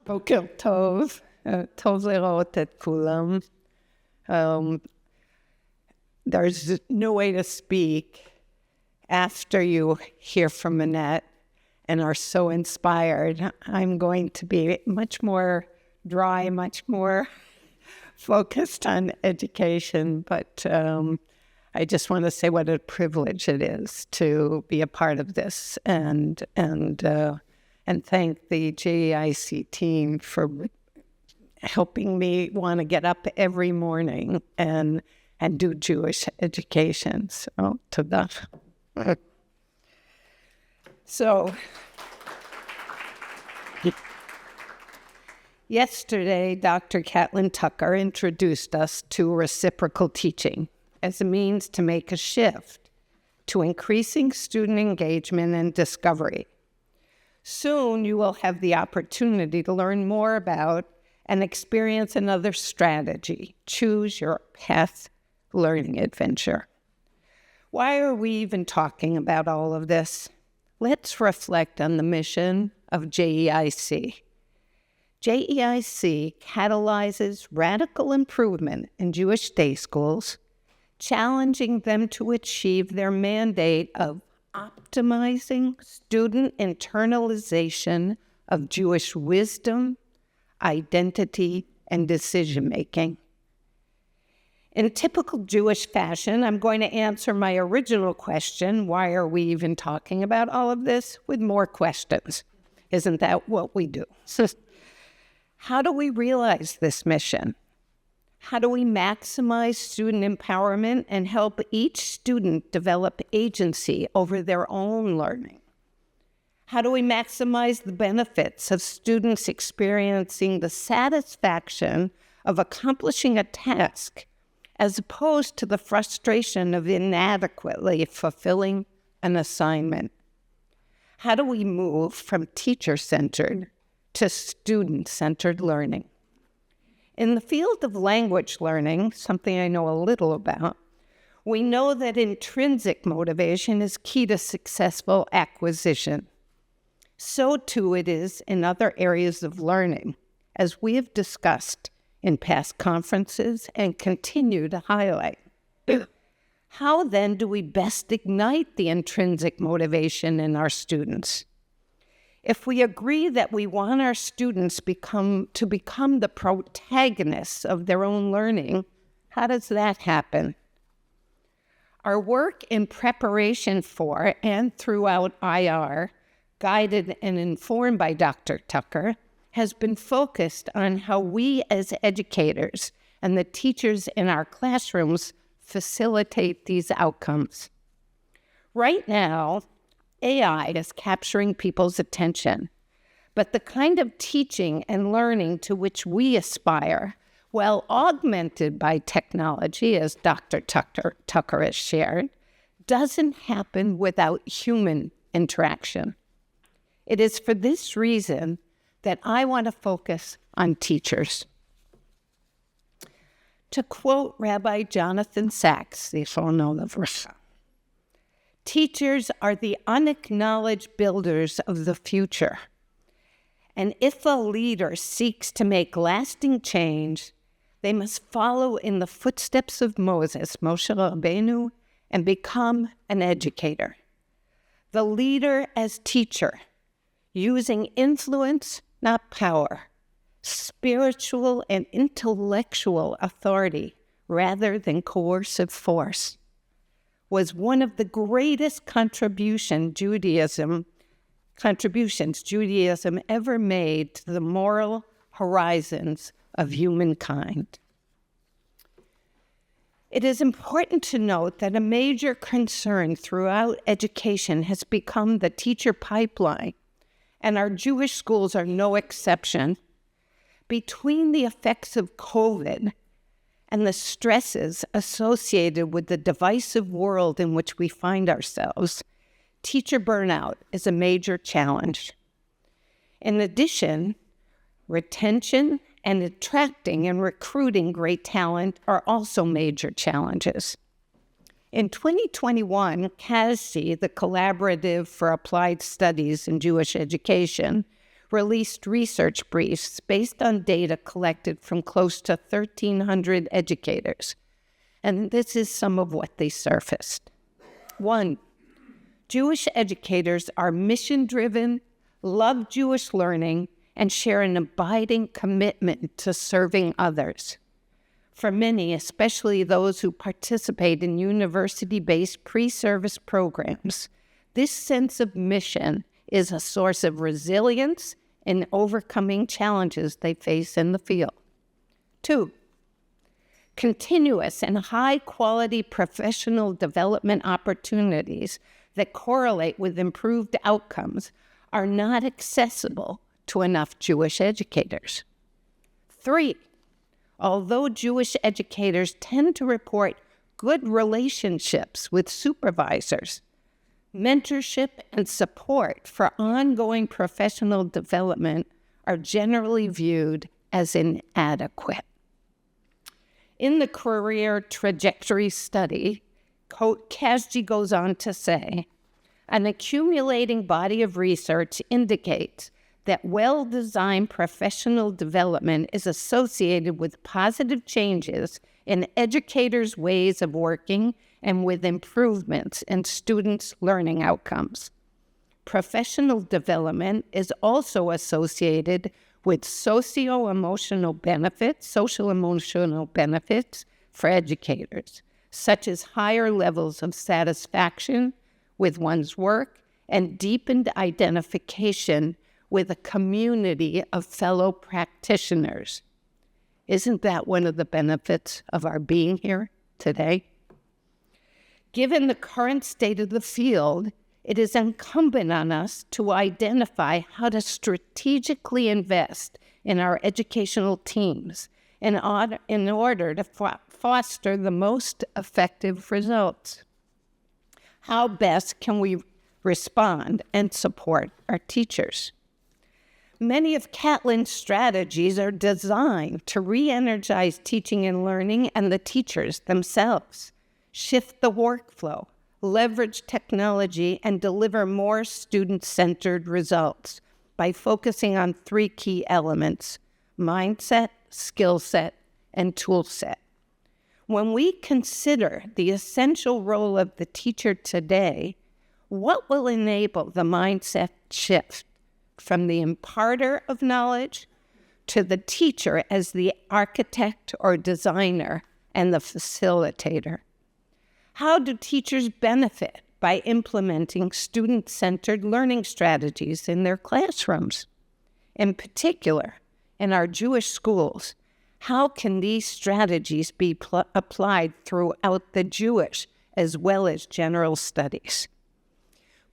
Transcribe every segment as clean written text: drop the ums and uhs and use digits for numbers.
בוקר טוב, טוב לראות את כולם. There's no way to speak after you hear from Annette and are so inspired. I'm going to be much more dry, much more focused on education, but I just want to say what a privilege it is to be a part of this and thank the JEIC team for helping me want to get up every morning and do Jewish education. So, todah. So, yesterday, Dr. Catlin Tucker introduced us to reciprocal teaching as a means to make a shift to increasing student engagement and discovery. Soon, you will have the opportunity to learn more about and experience another strategy. Choose your path learning adventure. Why are we even talking about all of this? Let's reflect on the mission of JEIC. JEIC catalyzes radical improvement in Jewish day schools, challenging them to achieve their mandate of optimizing student internalization of Jewish wisdom, identity, and decision-making. In typical Jewish fashion, I'm going to answer my original question, why are we even talking about all of this, with more questions. Isn't that what we do? So, how do we realize this mission? How do we maximize student empowerment and help each student develop agency over their own learning? How do we maximize the benefits of students experiencing the satisfaction of accomplishing a task as opposed to the frustration of inadequately fulfilling an assignment? How do we move from teacher-centered to student-centered learning? In the field of language learning, something I know a little about, we know that intrinsic motivation is key to successful acquisition. So too it is in other areas of learning, as we have discussed in past conferences and continue to highlight. How then do we best ignite the intrinsic motivation in our students? If we agree that we want our students to become the protagonists of their own learning, how does that happen? Our work in preparation for and throughout IR, guided and informed by Dr. Tucker, has been focused on how we as educators and the teachers in our classrooms facilitate these outcomes. Right now, AI is capturing people's attention, but the kind of teaching and learning to which we aspire, while augmented by technology, as Dr. Tucker has shared, doesn't happen without human interaction. It is for this reason that I want to focus on teachers. To quote Rabbi Jonathan Sachs, Zichrono Livracha, teachers are the unacknowledged builders of the future. And if a leader seeks to make lasting change, they must follow in the footsteps of Moses, Moshe Rabbeinu, and become an educator. The leader as teacher, using influence, not power, spiritual and intellectual authority rather than coercive force, was one of the greatest contributions Judaism ever made to the moral horizons of humankind. It is important to note that a major concern throughout education has become the teacher pipeline, and our Jewish schools are no exception. Between the effects of COVID and the stresses associated with the divisive world in which we find ourselves, teacher burnout is a major challenge. In addition, retention and attracting and recruiting great talent are also major challenges. In 2021, CASC, the Collaborative for Applied Studies in Jewish Education, released research briefs based on data collected from close to 1,300 educators. And this is some of what they surfaced. 1, Jewish educators are mission-driven, love Jewish learning, and share an abiding commitment to serving others. For many, especially those who participate in university-based pre-service programs, this sense of mission is a source of resilience in overcoming challenges they face in the field. 2, continuous and high-quality professional development opportunities that correlate with improved outcomes are not accessible to enough Jewish educators. 3, although Jewish educators tend to report good relationships with supervisors, mentorship and support for ongoing professional development are generally viewed as inadequate. In the career trajectory study, Kasji goes on to say, an accumulating body of research indicates that well-designed professional development is associated with positive changes in educators' ways of working and with improvements in students' learning outcomes. Professional development is also associated with social emotional benefits for educators, such as higher levels of satisfaction with one's work and deepened identification with a community of fellow practitioners. Isn't that one of the benefits of our being here today? Given the current state of the field, it is incumbent on us to identify how to strategically invest in our educational teams in order to foster the most effective results. How best can we respond and support our teachers? Many of Catlin's strategies are designed to re-energize teaching and learning and the teachers themselves, shift the workflow, leverage technology, and deliver more student-centered results by focusing on 3 key elements: mindset, skill set, and tool set. When we consider the essential role of the teacher today, what will enable the mindset shift from the imparter of knowledge to the teacher as the architect or designer and the facilitator? How do teachers benefit by implementing student-centered learning strategies in their classrooms? In particular, in our Jewish schools, how can these strategies be applied throughout the Jewish as well as general studies?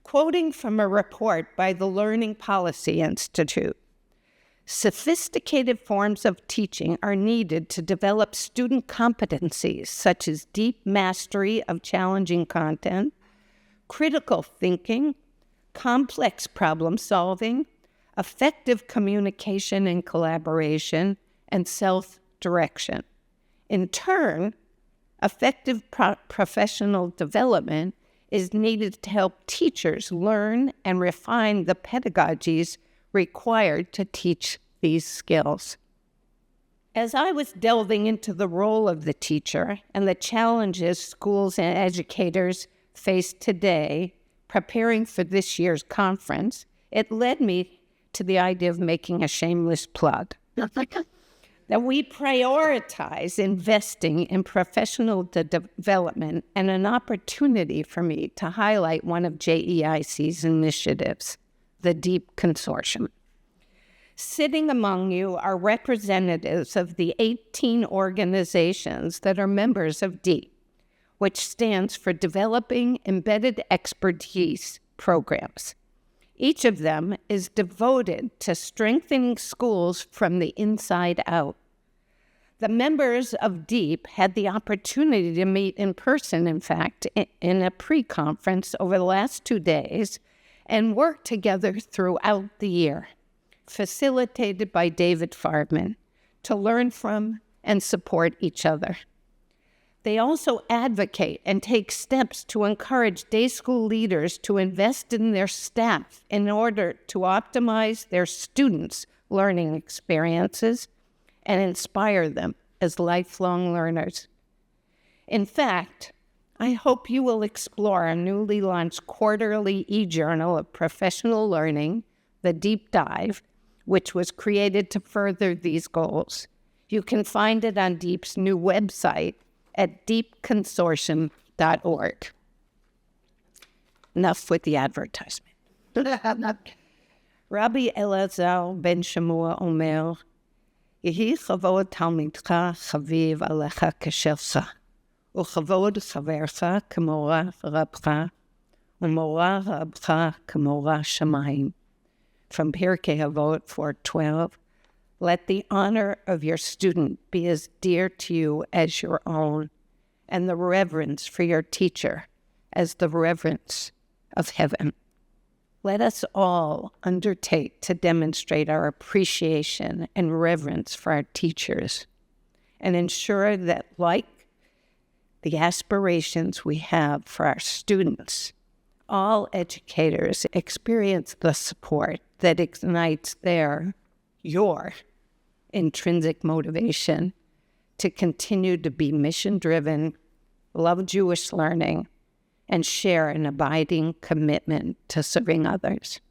Quoting from a report by the Learning Policy Institute, sophisticated forms of teaching are needed to develop student competencies such as deep mastery of challenging content, critical thinking, complex problem solving, effective communication and collaboration, and self-direction. In turn, effective professional development is needed to help teachers learn and refine the pedagogies required to teach these skills. As I was delving into the role of the teacher and the challenges schools and educators face today, preparing for this year's conference, it led me to the idea of making a shameless plug. That we prioritize investing in professional development and an opportunity for me to highlight one of JEIC's initiatives, the DEEP Consortium. Sitting among you are representatives of the 18 organizations that are members of DEEP, which stands for Developing Embedded Expertise Programs. Each of them is devoted to strengthening schools from the inside out. The members of DEEP had the opportunity to meet in person, in fact, in a pre-conference over the last 2 days and work together throughout the year, facilitated by David Farbman, to learn from and support each other. They also advocate and take steps to encourage day school leaders to invest in their staff in order to optimize their students' learning experiences and inspire them as lifelong learners. In fact, I hope you will explore our newly launched quarterly e-journal of professional learning, The Deep Dive, which was created to further these goals. You can find it on DEEP's new website at deepconsortium.org. Enough with the advertisement. Rabbi Elazar ben Shemua Omer, יהי כבוד תלמידך חביב עליך כשלך, וכבוד חברך כמורא רבך, ומורא רבך כמורא שמיים. From Pirkei Avot 4:12, let the honor of your student be as dear to you as your own, and the reverence for your teacher as the reverence of heaven. Let us all undertake to demonstrate our appreciation and reverence for our teachers and ensure that, like the aspirations we have for our students, all educators experience the support that ignites your intrinsic motivation to continue to be mission-driven, love Jewish learning, and share an abiding commitment to serving others.